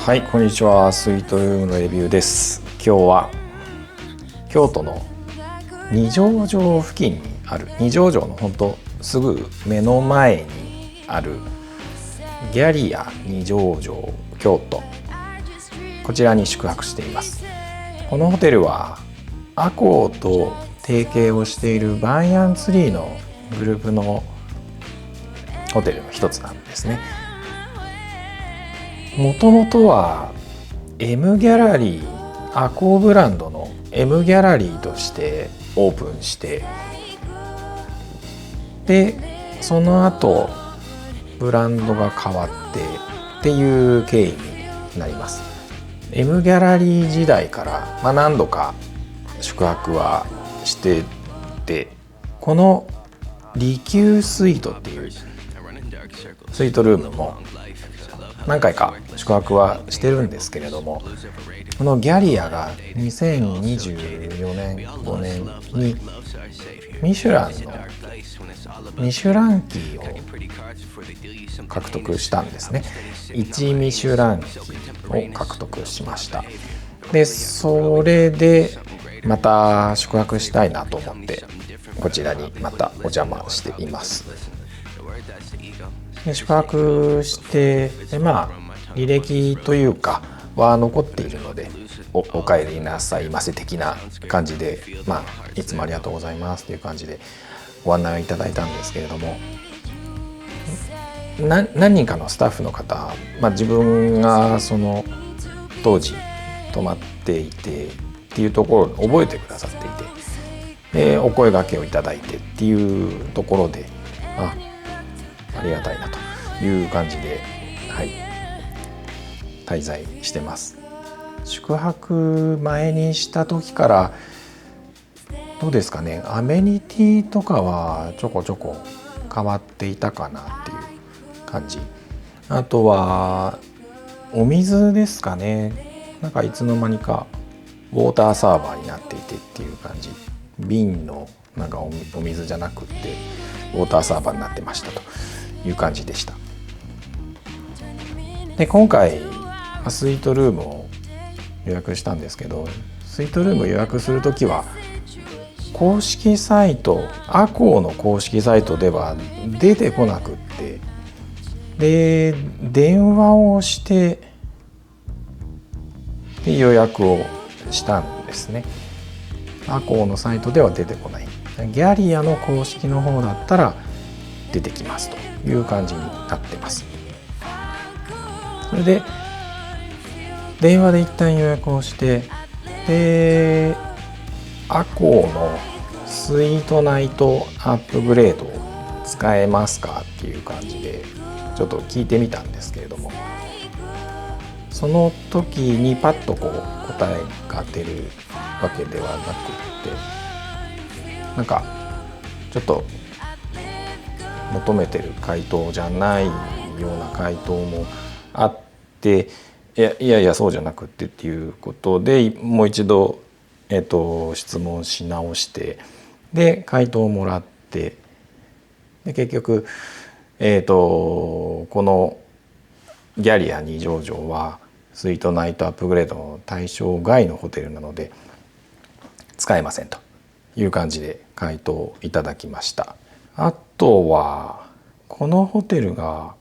はい、こんにちは。スイートルームのレビューです。今日は京都の二条城付近にある、二条城のほんとすぐ目の前にあるギャリア二条城京都、こちらに宿泊しています。このホテルはアコーと提携をしているバンヤンツリーのグループのホテルの一つなんですね。もともとは M ギャラリー、アコーブランドの M ギャラリーとしてオープンして、でその後ブランドが変わってっていう経緯になります。 M ギャラリー時代から、何度か宿泊はしてて、このリキュースイートっていうスイートルームも何回か宿泊はしてるんですけれども、このギャリアが2024年5年にミシュランのミシュランキーを獲得したんですね。1ミシュランキーを獲得しました。でそれでまた宿泊したいなと思ってこちらにまたお邪魔しています。で宿泊して履歴というかは残っているので、お帰りなさいませ的な感じで、いつもありがとうございますという感じでご案内をいただいたんですけれども、何人かのスタッフの方、自分がその当時泊まっていてっていうところを覚えてくださっていて、でお声掛けをいただいてっていうところで、ありがたいなという感じで、滞在してます。宿泊前にした時からどうですかね、アメニティとかはちょこちょこ変わっていたかなっていう感じ。あとはお水ですかね、いつの間にかウォーターサーバーになっていてっていう感じ。瓶のお水じゃなくってウォーターサーバーになってましたという感じでした。で今回スイートルームを予約したんですけど、スイートルームを予約するときは公式サイト、アコーの公式サイトでは出てこなくって、で電話をしてで予約をしたんですね。アコーのサイトでは出てこない。ギャリアの公式の方だったら出てきますという感じになってます。それで電話で一旦予約をして、でアコーのスイートナイトアップグレードを使えますかっていう感じでちょっと聞いてみたんですけれども、その時にパッと答えが出るわけではなくって、ちょっと求めてる回答じゃないような回答もあって、いやそうじゃなくってっていうことでもう一度、質問し直して、で回答をもらって、で結局、このギャリア二条城はスイートナイトアップグレードの対象外のホテルなので使えませんという感じで回答いただきました。あとはこのホテルが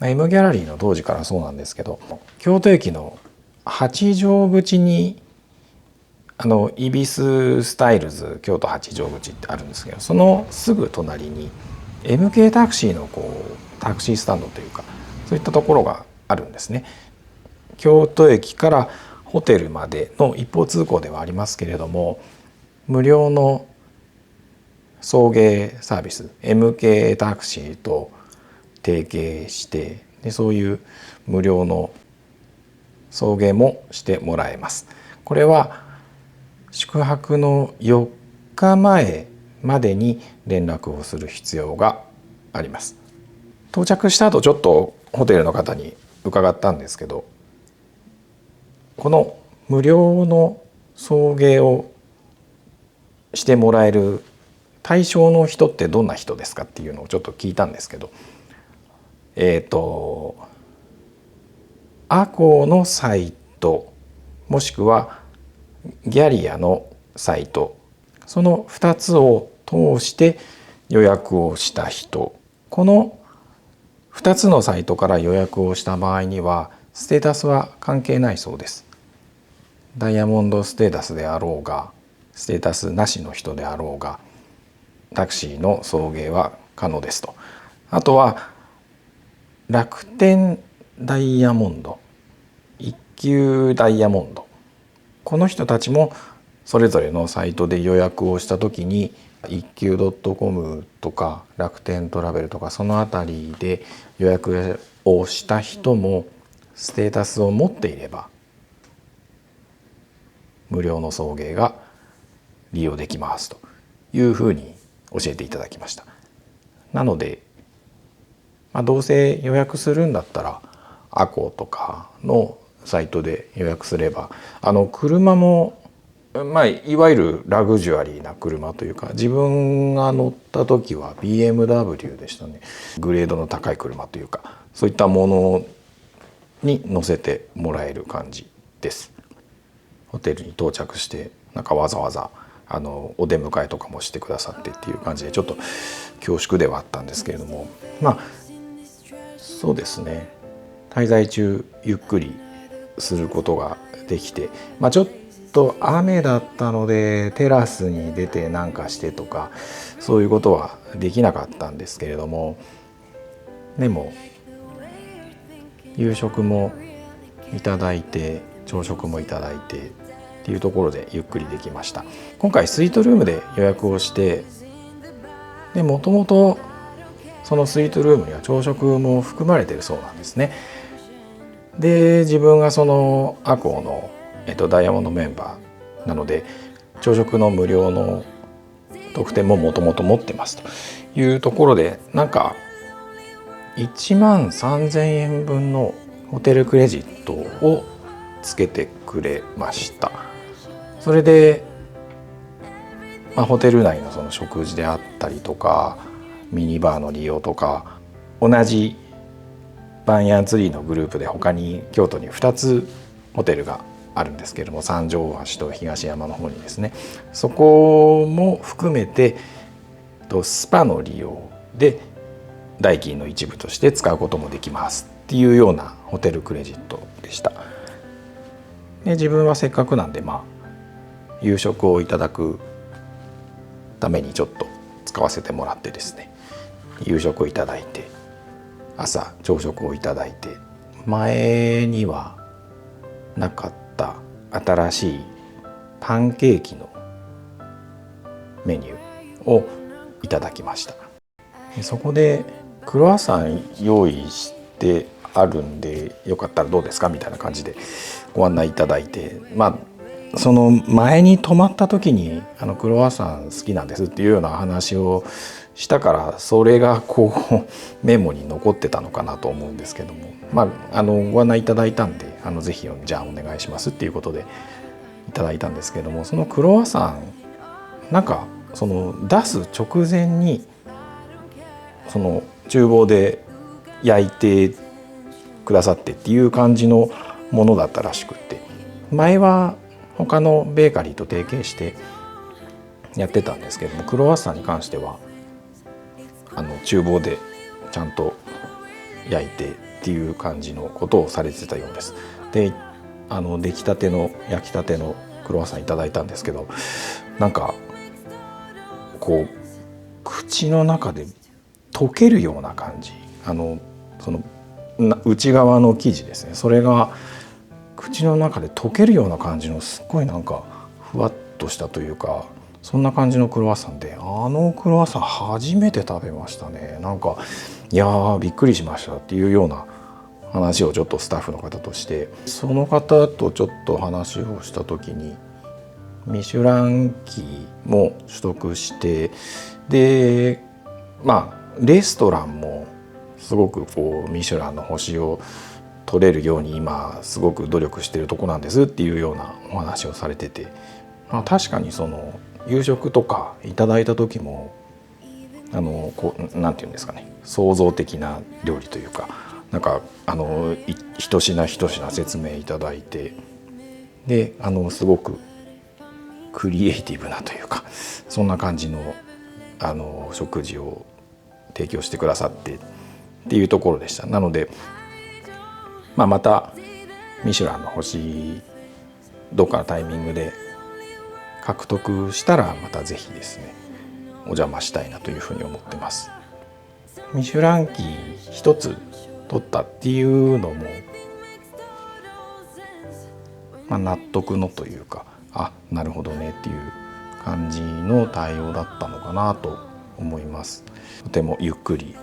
M ギャラリーの当時からそうなんですけど、京都駅の八丈口にイビススタイルズ京都八丈口ってあるんですけど、そのすぐ隣に MK タクシーのタクシースタンドというか、そういったところがあるんですね。京都駅からホテルまでの一方通行ではありますけれども、無料の送迎サービス MK タクシーと提携して、でそういう無料の送迎もしてもらえます。これは宿泊の4日前までに連絡をする必要があります。到着した後ちょっとホテルの方に伺ったんですけど、この無料の送迎をしてもらえる対象の人ってどんな人ですかっていうのをちょっと聞いたんですけど、アコーのサイトもしくはギャリアのサイト、その2つを通して予約をした人、この2つのサイトから予約をした場合にはステータスは関係ないそうです。ダイヤモンドステータスであろうがステータスなしの人であろうがタクシーの送迎は可能ですと。あとは楽天ダイヤモンド、一級ダイヤモンド、この人たちもそれぞれのサイトで予約をした時に一級 .com とか楽天トラベルとかそのあたりで予約をした人もステータスを持っていれば無料の送迎が利用できますというふうに教えていただきました。なので、どうせ予約するんだったらアコとかのサイトで予約すれば、車もいわゆるラグジュアリーな車というか、自分が乗った時は BMW でしたね。グレードの高い車というか、そういったものに乗せてもらえる感じです。ホテルに到着してわざわざお出迎えとかもしてくださってっていう感じでちょっと恐縮ではあったんですけれども、そうですね、滞在中ゆっくりすることができて、ちょっと雨だったのでテラスに出てなんかしてとかそういうことはできなかったんですけれども、でも夕食もいただいて朝食もいただいてっていうところでゆっくりできました。今回スイートルームで予約をして、でもともとそのスイートルームには朝食も含まれているそうなんですね。で自分がそのアコーの、ダイヤモンドメンバーなので朝食の無料の特典ももともと持ってますというところで、1万3000円分のホテルクレジットをつけてくれました。それで、ホテル内のその食事であったりとかミニバーの利用とか、同じバンヤンツリーのグループで他に京都に2つホテルがあるんですけれども、三条大橋と東山の方にですね、そこも含めてスパの利用で代金の一部として使うこともできますっていうようなホテルクレジットでした。で自分はせっかくなんで夕食をいただくためにちょっと使わせてもらってですね、夕食をいただいて朝朝食をいただいて、前にはなかった新しいパンケーキのメニューをいただきました。そこでクロワッサン用意してあるんでよかったらどうですかみたいな感じでご案内いただいて、その前に泊まった時にクロワッサン好きなんですっていうような話をしたから、それがメモに残ってたのかなと思うんですけども、ご案内いただいたんでぜひじゃあお願いしますっていうことでいただいたんですけども、そのクロワッサンその出す直前にその厨房で焼いてくださってっていう感じのものだったらしくって、前は他のベーカリーと提携してやってたんですけども、クロワッサンに関しては厨房でちゃんと焼いてっていう感じのことをされてたようです。で出来たての焼きたてのクロワッサンいただいたんですけど、なんかこう口の中で溶けるような感じ、その内側の生地ですね、それが口の中で溶けるような感じのすっごいなんかふわっとしたというか、そんな感じのクロワッサンで、クロワッサン初めて食べましたね。なんかいやーびっくりしましたっていうような話をちょっとスタッフの方として、その方とちょっと話をした時にミシュランキーも取得して、でレストランもすごくこうミシュランの星を取れるように今すごく努力してるとこなんですっていうようなお話をされてて、確かにその夕食とかいただいた時もなんていうんですかね、創造的な料理というか、なんか一品一品説明いただいて、ですごくクリエイティブなというか、そんな感じの食事を提供してくださってっていうところでした。なので、またミシュランの星どっかのタイミングで獲得したらまたぜひですねお邪魔したいなというふうに思ってます。ミシュランキー一つ取ったっていうのも、納得のというか、なるほどねっていう感じの対応だったのかなと思います。とてもゆっくり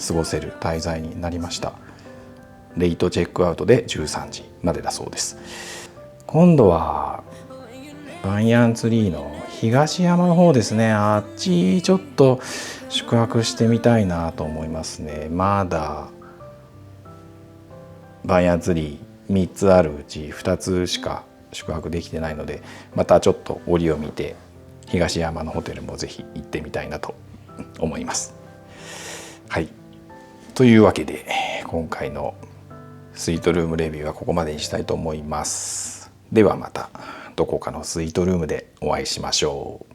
過ごせる滞在になりました。レイトチェックアウトで13時までだそうです。今度はバンヤンツリーの東山の方ですね。あっちちょっと宿泊してみたいなと思いますね。まだバンヤンツリー3つあるうち2つしか宿泊できてないので、またちょっと折を見て東山のホテルもぜひ行ってみたいなと思います。はい、というわけで今回のスイートルームレビューはここまでにしたいと思います。ではまたどこかのスイートルームでお会いしましょう。